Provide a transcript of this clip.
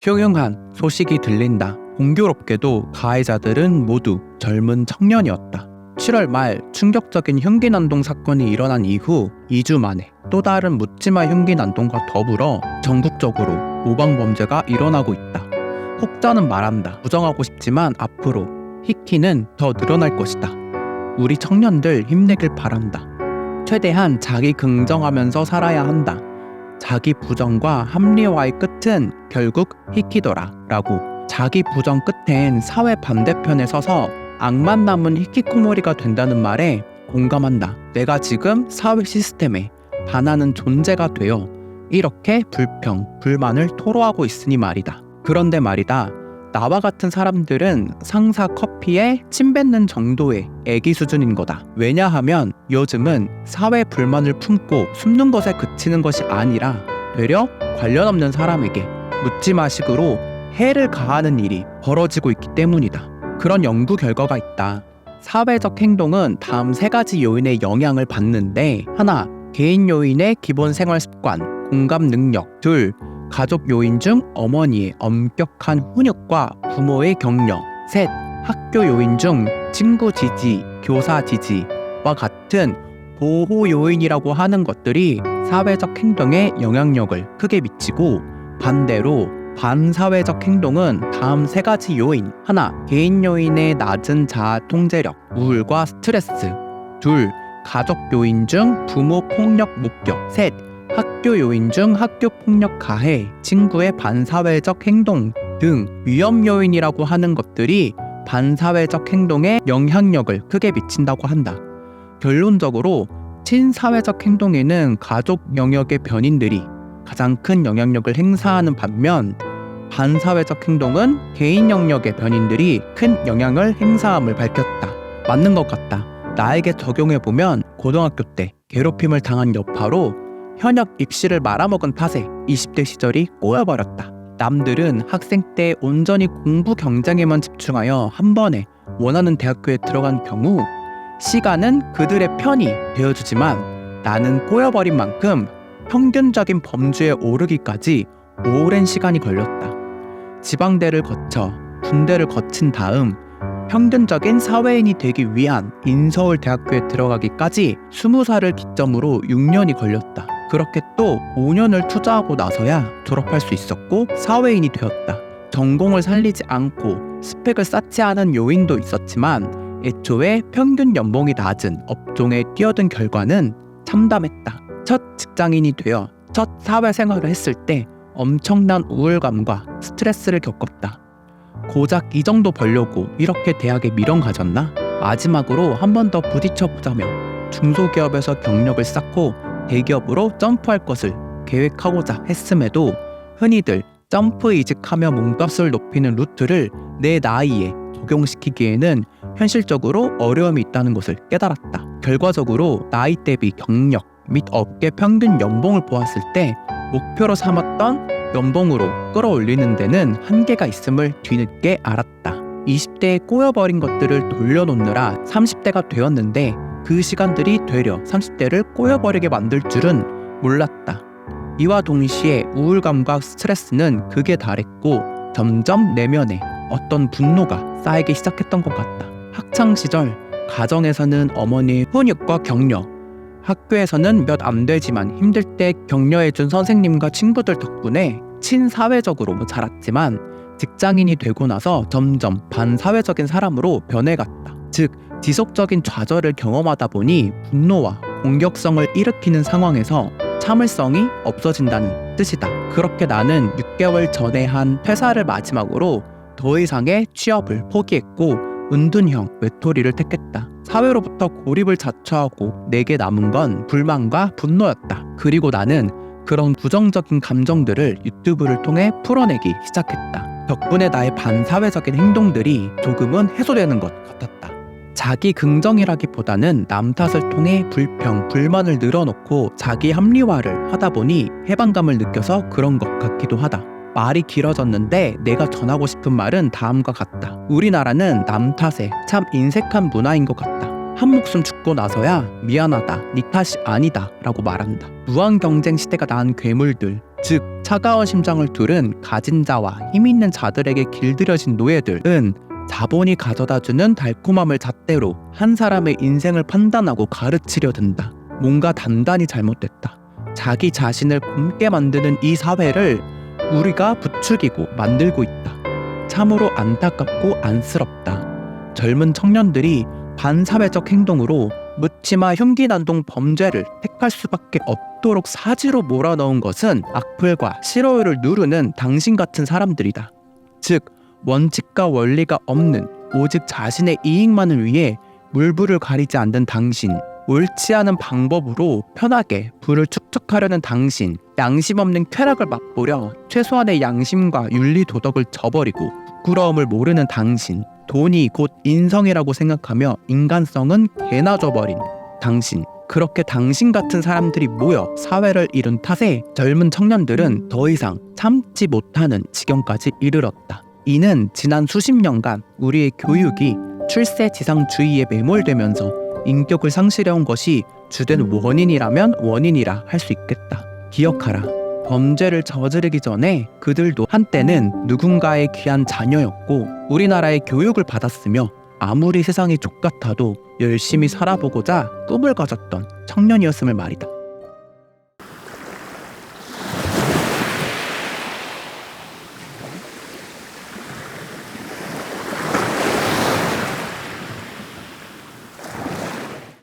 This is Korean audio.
흉흉한 소식이 들린다. 공교롭게도 가해자들은 모두 젊은 청년이었다. 7월 말 충격적인 흉기난동 사건이 일어난 이후 2주 만에 또 다른 묻지마 흉기난동과 더불어 전국적으로 모방범죄가 일어나고 있다. 혹자는 말한다. 부정하고 싶지만 앞으로 히키는 더 늘어날 것이다. 우리 청년들 힘내길 바란다. 최대한 자기 긍정하면서 살아야 한다. 자기 부정과 합리화의 끝은 결국 히키더라 라고. 자기 부정 끝엔 사회 반대편에 서서 악만 남은 히키코모리가 된다는 말에 공감한다. 내가 지금 사회 시스템에 반하는 존재가 되어 이렇게 불평, 불만을 토로하고 있으니 말이다. 그런데 말이다. 나와 같은 사람들은 상사 커피에 침 뱉는 정도의 애기 수준인 거다. 왜냐하면 요즘은 사회 불만을 품고 숨는 것에 그치는 것이 아니라 되려 관련 없는 사람에게 묻지마식으로 해를 가하는 일이 벌어지고 있기 때문이다. 그런 연구 결과가 있다. 사회적 행동은 다음 3가지 요인의 영향을 받는데, 하나, 개인 요인의 기본 생활 습관, 공감 능력. 둘, 가족 요인 중 어머니의 엄격한 훈육과 부모의 격려. 셋, 학교 요인 중 친구 지지, 교사 지지와 같은 보호 요인이라고 하는 것들이 사회적 행동에 영향력을 크게 미치고, 반대로 반사회적 행동은 다음 3가지 요인. 하나, 개인 요인의 낮은 자아 통제력, 우울과 스트레스. 둘, 가족 요인 중 부모 폭력 목격. 셋, 학교 요인 중 학교 폭력 가해, 친구의 반사회적 행동 등 위험 요인이라고 하는 것들이 반사회적 행동에 영향력을 크게 미친다고 한다. 결론적으로 친사회적 행동에는 가족 영역의 변인들이 가장 큰 영향력을 행사하는 반면, 반사회적 행동은 개인 영역의 변인들이 큰 영향을 행사함을 밝혔다. 맞는 것 같다. 나에게 적용해보면 고등학교 때 괴롭힘을 당한 여파로 현역 입시를 말아먹은 탓에 20대 시절이 꼬여버렸다. 남들은 학생 때 온전히 공부 경쟁에만 집중하여 한 번에 원하는 대학교에 들어간 경우 시간은 그들의 편이 되어주지만, 나는 꼬여버린 만큼 평균적인 범주에 오르기까지 오랜 시간이 걸렸다. 지방대를 거쳐 군대를 거친 다음 평균적인 사회인이 되기 위한 인서울대학교에 들어가기까지 20살을 기점으로 6년이 걸렸다. 그렇게 또 5년을 투자하고 나서야 졸업할 수 있었고 사회인이 되었다. 전공을 살리지 않고 스펙을 쌓지 않은 요인도 있었지만, 애초에 평균 연봉이 낮은 업종에 뛰어든 결과는 참담했다. 첫 직장인이 되어 첫 사회생활을 했을 때 엄청난 우울감과 스트레스를 겪었다. 고작 이 정도 벌려고 이렇게 대학에 미련 가졌나? 마지막으로 한 번 더 부딪혀보자며 중소기업에서 경력을 쌓고 대기업으로 점프할 것을 계획하고자 했음에도 흔히들 점프 이직하며 몸값을 높이는 루트를 내 나이에 적용시키기에는 현실적으로 어려움이 있다는 것을 깨달았다. 결과적으로 나이 대비 경력 및 업계 평균 연봉을 보았을 때 목표로 삼았던 연봉으로 끌어올리는 데는 한계가 있음을 뒤늦게 알았다. 20대에 꼬여버린 것들을 돌려놓느라 30대가 되었는데, 그 시간들이 되려 30대를 꼬여버리게 만들 줄은 몰랐다. 이와 동시에 우울감과 스트레스는 극에 달했고 점점 내면에 어떤 분노가 쌓이기 시작했던 것 같다. 학창시절 가정에서는 어머니의 훈육과 격려, 학교에서는 몇 안 되지만 힘들 때 격려해준 선생님과 친구들 덕분에 친사회적으로 자랐지만, 직장인이 되고 나서 점점 반사회적인 사람으로 변해갔다. 즉, 지속적인 좌절을 경험하다 보니 분노와 공격성을 일으키는 상황에서 참을성이 없어진다는 뜻이다. 그렇게 나는 6개월 전에 한 퇴사를 마지막으로 더 이상의 취업을 포기했고 은둔형 외톨이를 택했다. 사회로부터 고립을 자처하고 내게 남은 건 불만과 분노였다. 그리고 나는 그런 부정적인 감정들을 유튜브를 통해 풀어내기 시작했다. 덕분에 나의 반사회적인 행동들이 조금은 해소되는 것 같았다. 자기 긍정이라기보다는 남 탓을 통해 불평, 불만을 늘어놓고 자기 합리화를 하다 보니 해방감을 느껴서 그런 것 같기도 하다. 말이 길어졌는데 내가 전하고 싶은 말은 다음과 같다. 우리나라는 남 탓에 참 인색한 문화인 것 같다. 한 목숨 죽고 나서야 미안하다, 네 탓이 아니다 라고 말한다. 무한경쟁 시대가 낳은 괴물들, 즉 차가운 심장을 두른 가진 자와 힘 있는 자들에게 길들여진 노예들은 자본이 가져다주는 달콤함을 잣대로 한 사람의 인생을 판단하고 가르치려 든다. 뭔가 단단히 잘못됐다. 자기 자신을 굶게 만드는 이 사회를 우리가 부추기고 만들고 있다. 참으로 안타깝고 안쓰럽다. 젊은 청년들이 반사회적 행동으로 묻지마 흉기난동 범죄를 택할 수밖에 없도록 사지로 몰아넣은 것은 악플과 싫어요를 누르는 당신 같은 사람들이다. 즉 원칙과 원리가 없는 오직 자신의 이익만을 위해 물불을 가리지 않는 당신, 옳지 않은 방법으로 편하게 부를 축적하려는 당신, 양심 없는 쾌락을 맛보려 최소한의 양심과 윤리 도덕을 저버리고 부끄러움을 모르는 당신, 돈이 곧 인성이라고 생각하며 인간성은 개나 줘버린 당신, 그렇게 당신 같은 사람들이 모여 사회를 이룬 탓에 젊은 청년들은 더 이상 참지 못하는 지경까지 이르렀다. 이는 지난 수십 년간 우리의 교육이 출세지상주의에 매몰되면서 인격을 상실해온 것이 주된 원인이라면 원인이라 할 수 있겠다. 기억하라. 범죄를 저지르기 전에 그들도 한때는 누군가의 귀한 자녀였고 우리나라의 교육을 받았으며 아무리 세상이 족같아도 열심히 살아보고자 꿈을 가졌던 청년이었음을 말이다.